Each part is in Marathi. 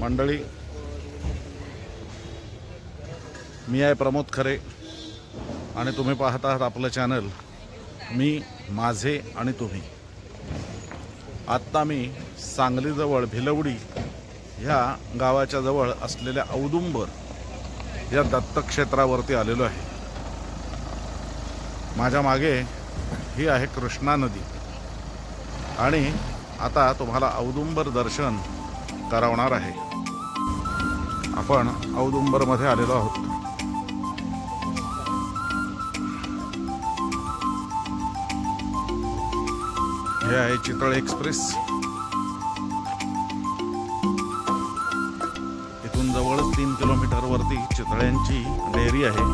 मंडळी, मी आहे प्रमोद खरे आणि तुम्ही पाहत आहात आपलं चॅनल मी, माझे आणि तुम्ही. आत्ता मी सांगलीजवळ भिलवडी ह्या गावाच्या जवळ असलेल्या औदुंबर या दत्तक्षेत्रावरती आलेलो आहे. माझ्या मागे ही आहे कृष्णा नदी आणि आता तुम्हाला औदुंबर दर्शन करवणार आहे. आपण औदुंबरमध्ये आलेलो आहोत. हे आहे चितळ एक्सप्रेस. इथून जवळच 3 किलोमीटर वरती चितळ्यांची डेअरी आहे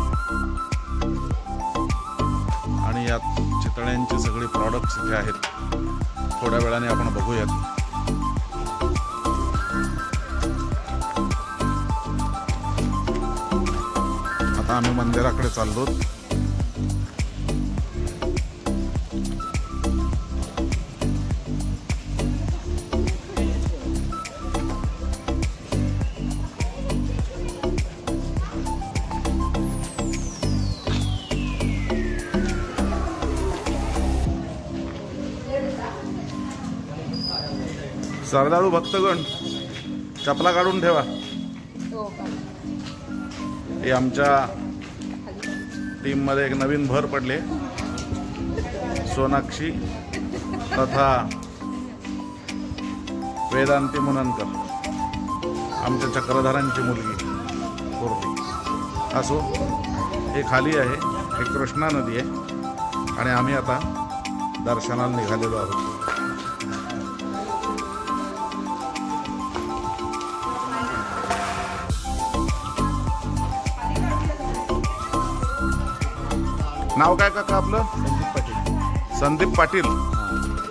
आणि यात चितळ्यांची सगळी प्रॉडक्ट्स इथे आहेत. थोड्या वेळाने आपण बघूयात. आता आम्ही मंदिराकडे चाललो. श्रद्धाळू भक्तगण, चपला काढून ठेवा. हे आमच्या टीम मध्ये एक नवीन भर पडले, सोनाक्षी तथा वेदांती मुननकर, आमच्या चक्रधरांची मुलगी कोरली. असो, हे खाली आहे, हे कृष्णा नदी आहे आणि आम्ही आता दर्शनाला निघालेलो आहोत. नाव काय काका आपलं? संदीप पाटील. संदीप पाटील.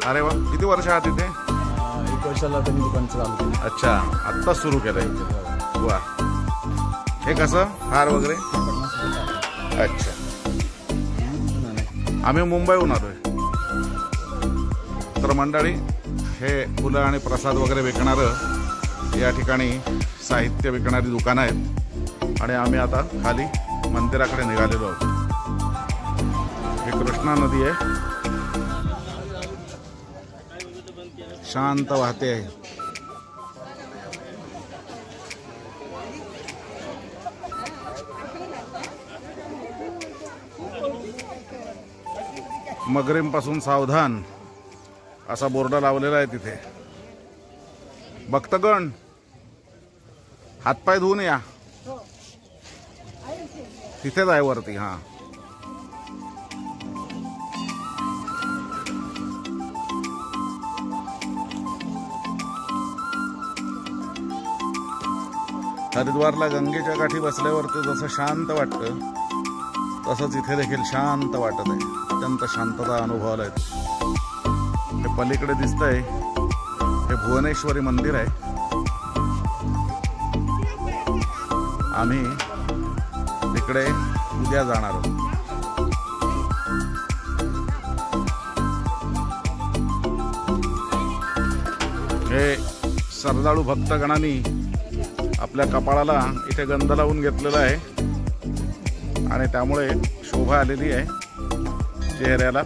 अरे वा, किती वर्ष आहात इथे? 1 वर्षाला तुम्ही दुकान चालू केलं. अच्छा, आत्ता सुरू केलंय. वा, हे कसं हार वगैरे? अच्छा, आम्ही मुंबईहून आलोय. तर मंडळी, हे फुलं आणि प्रसाद वगैरे विकणारं या ठिकाणी साहित्य विकणारी दुकानं आहेत आणि आम्ही आता खाली मंदिराकडे निघालेलो आहोत. ही कृष्णा नदी आहे, शांत वाहते आहे. मगरींपासून सावधान असा बोर्ड लावलेला आहे तिथे. भक्तगण, हातपाय धुवून या. तिथेच आहे वरती. हा, हरिद्वारला गंगेच्या काठी बसल्यावरती जसं शांत वाटतं तसंच इथे देखील शांत वाटत आहे. अत्यंत शांतता अनुभवायला येते. हे पलीकडे दिसतंय हे भुवनेश्वरी मंदिर आहे. आम्ही तिकडे उद्या जाणार आहोत. हे श्रद्धाळू भक्तगणांनी आपल्या कपाळाला इथे गंध लावून घेतलेला आहे आणि त्यामुळे शोभा आलेली आहे चेहऱ्याला.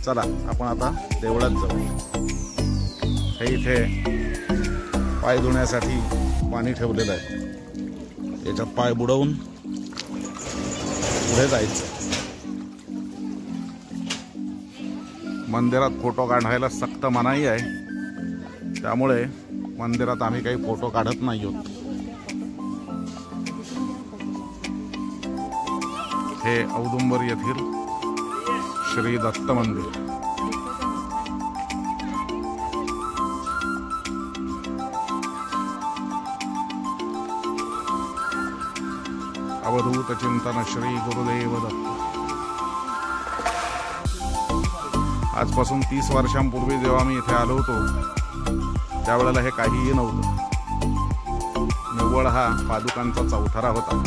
चला, आपण आता देवळात जाऊ. हे इथे पाय धुण्यासाठी पाणी ठेवलेलं आहे. याच्यात पाय बुडवून पुढे जायचं. मंदिरात फोटो काढायला सक्त मनाई आहे, त्यामुळे मंदिरात आम्ही काही फोटो काढत नाही आहोत. हे औदुंबर येथील श्री दत्त मंदिर. अवधूत चिंतन श्री गुरुदेव दत्त. आजपासून 30 वर्षांपूर्वी जेव्हा मी इथे आलो होतो त्यावेळेला हे काहीही नव्हतं. निव्वळ हा पादुकांचा चौथरा होता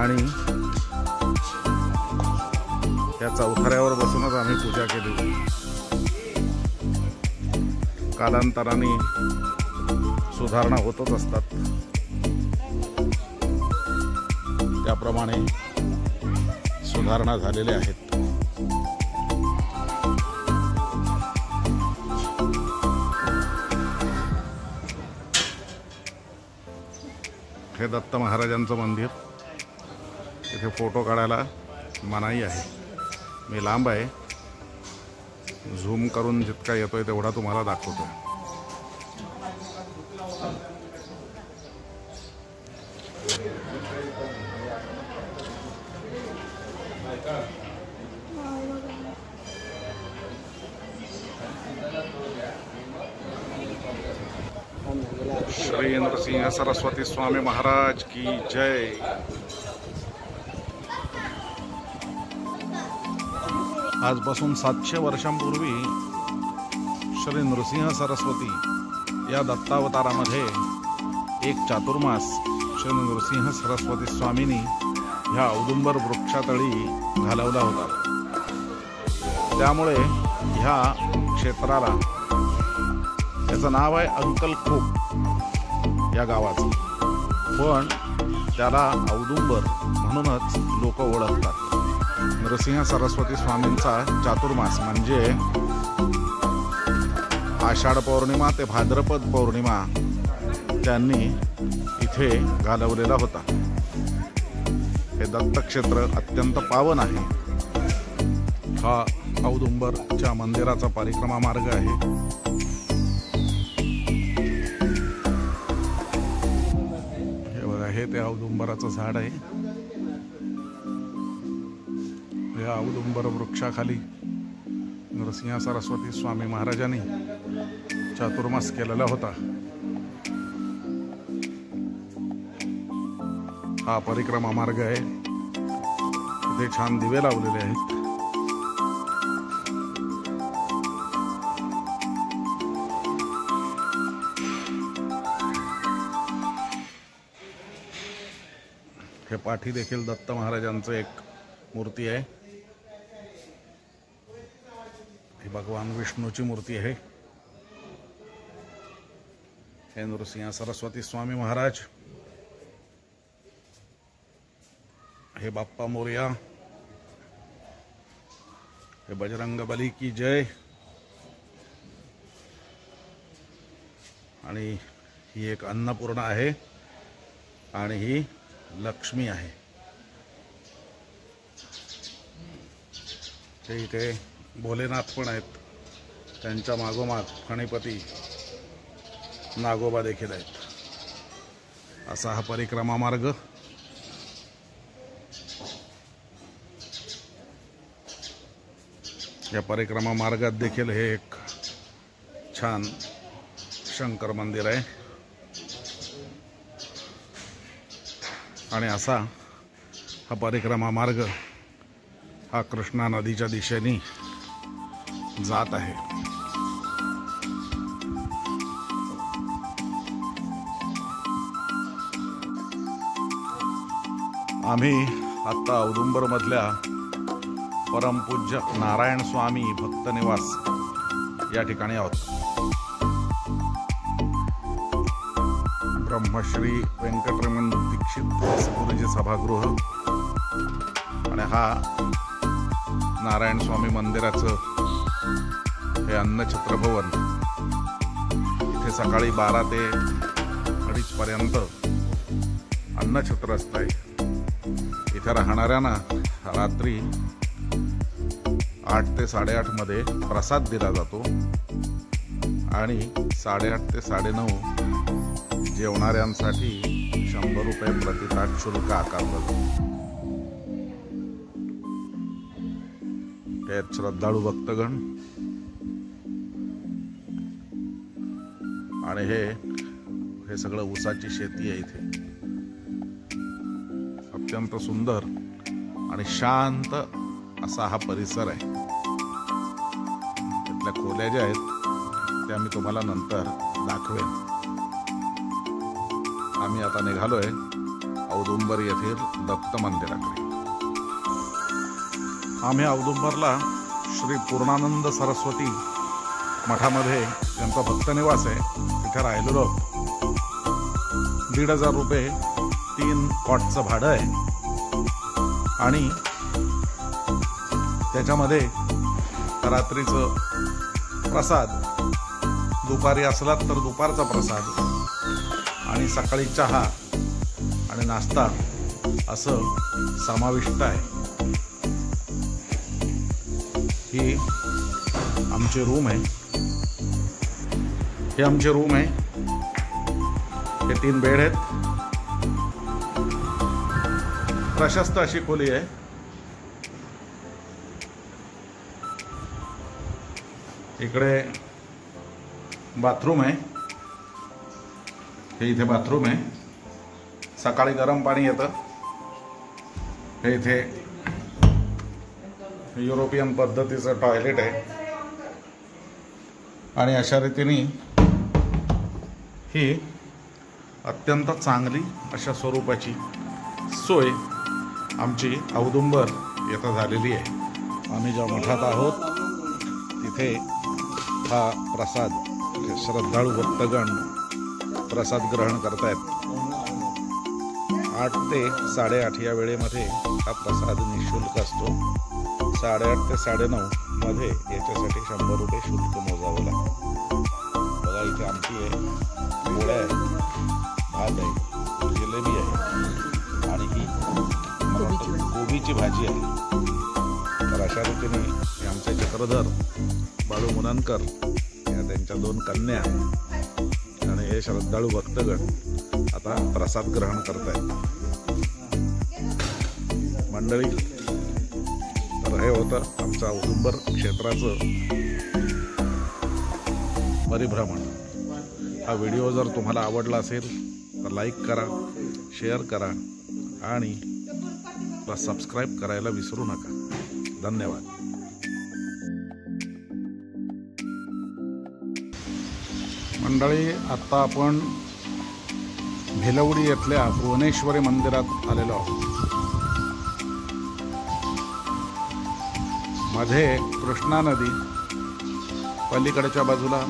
आणि त्या चौथऱ्यावर बसूनच आम्ही पूजा केली. कालांतराने सुधारणा होतच असतात. त्याप्रमाणे सुधारणा झालेल्या आहेत. हे दत्त महाराजांचं मंदिर. इथे फोटो काढायला मनाई आहे. मी लांब आहे, झूम करून जितका येतोय तेवढा तुम्हाला दाखवतोय. श्री नृसिंह सरस्वती स्वामी महाराज की जय. आजपासून 700 वर्षांपूर्वी श्री नृसिंह सरस्वती या दत्तावतारामध्ये एक चातुर्मास श्री नृसिंह सरस्वती स्वामींनी ह्या औदुंबर वृक्षातळी घालवला होता. त्यामुळे ह्या क्षेत्राला याचं नाव आहे अंकलखोप या गावाचं, पण त्याला औदुंबर म्हणूनच लोक ओळखतात. नृसिंह सरस्वती स्वामींचा चातुर्मास म्हणजे आषाढ पौर्णिमा ते भाद्रपद पौर्णिमा त्यांनी इथे घालवलेला होता. हे दत्तक्षेत्र अत्यंत पावन आहे. हा औदुंबरच्या मंदिराचा परिक्रमा मार्ग आहे. हे ते औदुंबराचं झाड आहे. या औदुंबर वृक्षाखाली नृसिंह सरस्वती स्वामी महाराजांनी चातुर्मास केलेला होता. हा परिक्रमा मार्ग आहे. इथे छान दिवे लावलेले आहेत. हे पाठी देखील दत्त महाराजांचं एक मूर्ती आहे. ही भगवान विष्णूची मूर्ती आहे. हे नृसिंह सरस्वती स्वामी महाराज. हे बाप्पा मोरया. हे बजरंग बली की जय. आणि ही एक अन्नपूर्णा आहे आणि ही लक्ष्मी आहे. ते इथे भोलेनाथ पण आहेत. त्यांच्या मागोमाग फणीपती नागोबा देखील आहेत. असा हा परिक्रमा मार्ग. या परिक्रमा मार्गात देखील हे एक छान शंकर मंदिर आहे. आणि असा हा परिक्रमा मार्ग हा कृष्णा नदीच्या दिशेने जात आहे. आम्ही आता औदुंबर मधल्या परमपूज्य नारायण स्वामी भक्त निवास या ठिकाणी आहोत. ब्रह्मश्री वेंकटरमण दीक्षित गुरुजी सभागृह आणि हा नारायण स्वामी मंदिराचं हे अन्नछत्र भवन. इथे सकाळी 12 ते 2:30 पर्यंत अन्नछत्र असतंय. इथे राहणाऱ्यांना रात्री 8 ते 8:30 मध्ये प्रसाद दिला जातो आणि 8:30 ते 9:30 जेवणाऱ्यांसाठी 100 रुपये प्रति ताट शुल्क आकारलं जातं. त्यात श्रद्धाळू भक्तगण आणि हे सगळं ऊसाची शेती आहे. इथे अत्यंत सुंदर आणि शांत असा हा परिसर आहे. इथल्या खोल्या ज्या आहेत त्या मी तुम्हाला नंतर दाखवेन. आम्ही आता निघालोय औदुंबर येथील दत्त मंदिराकडे. आम्ही औदुंबरला श्री पूर्णानंद सरस्वती मठामध्ये त्यांचा भक्त निवास आहे, तिथे राहिलेलो आहोत. 1,500 रुपये 3 कॉटचं भाडं आहे आणि त्याच्यामध्ये रात्रीचं प्रसाद, दुपारी असला तर दुपारचा प्रसाद आणि सकाळी चहा आणि नाश्ता असं समाविष्ट आहे. ही आमची रूम आहे. हे आमचे रूम आहे. हे 3 बेड आहेत. प्रशस्त अशी खोली आहे. इकडे बाथरूम आहे. हे इथे बाथरूम आहे. सकाळी गरम पाणी येतं. हे इथे युरोपियन पद्धतीचं टॉयलेट आहे आणि अशा रीतीने ही अत्यंत चांगली अशा स्वरूपाची सोय आमची औदुंबर येथे झालेली आहे. आम्ही ज्या मठात आहोत तिथे हा प्रसाद श्रद्धाळू भक्तगण प्रसाद ग्रहण करतायत. 8 ते 8:30 या वेळेमध्ये हा प्रसाद निःशुल्क असतो. 8:30 ते 9:30 मध्ये याच्यासाठी 100 रुपये शुल्क मोजावं लागतं. बघा इथे आमटी आहे, पोळ्या आहे, भात आहे, जिलेबी आहे आणि ही गोबीची भाजी आहे. तर अशा रीतीने हे आमचे चक्रधर बाळू मुननकर या त्यांच्या 2 कन्या आणि हे श्रद्धाळू भक्तगण आता प्रसाद ग्रहण करत आहेत. मंडळी, तर हे होतं आमचं औदुंबर क्षेत्राचं परिभ्रमण. हा व्हिडिओ जर तुम्हाला आवडला असेल तर लाईक करा, शेअर करा आणि सबस्क्राईब करायला विसरू नका. धन्यवाद. मंडळी, आत्ता आपण भिलवडी येथल्या भुवनेश्वरी मंदिरात आलेलो आहोत. मध्ये कृष्णा नदी, पलीकडच्या बाजूला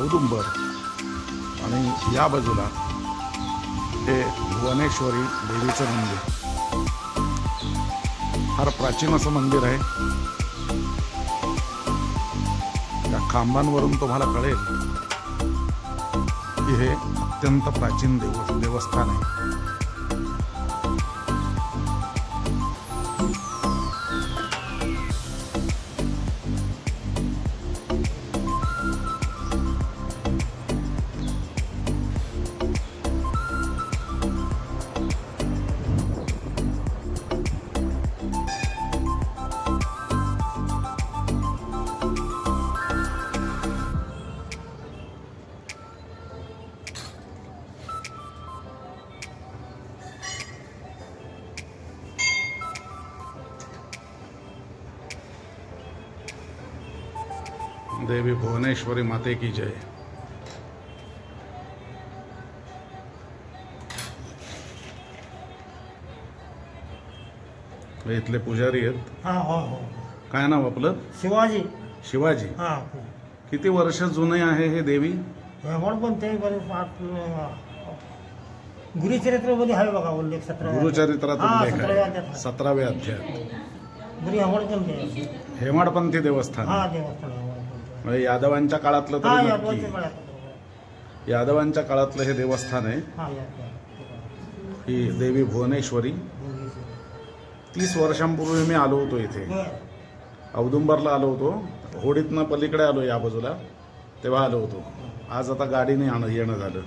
औदुंबर आणि या बाजूला हे भुवनेश्वरी देवीचं मंदिर. फार प्राचीन असं मंदिर आहे. या खांबांवरून तुम्हाला कळेल की हे अत्यंत प्राचीन देवस्थान आहे. देवी भुवनेश्वरी माते की जय. इथले पुजारी आहेत. काय नाव आपलं? शिवाजी. शिवाजी. किती वर्ष जुने आहे हे देवी? पण ते गुरुचरित्रामध्ये आहे बघा उल्लेख. 17 गुरुचरित्रात उल्लेख आहे. 17व्या अध्यायात हेमाडपंथी देवस्थान. म्हणजे यादवांच्या काळातलं तरी नक्की. यादवांच्या काळातलं हे देवस्थान आहे. ही देवी भुवनेश्वरी. 30 वर्षांपूर्वी मी आलो होतो इथे. औदुंबरला आलो होतो. होडीतनं पलीकडे आलो या बाजूला, तेव्हा आलो होतो. आज आता गाडीने येणं झालं.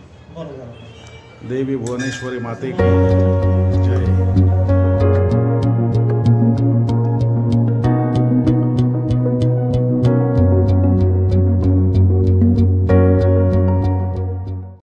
देवी भुवनेश्वरी माते की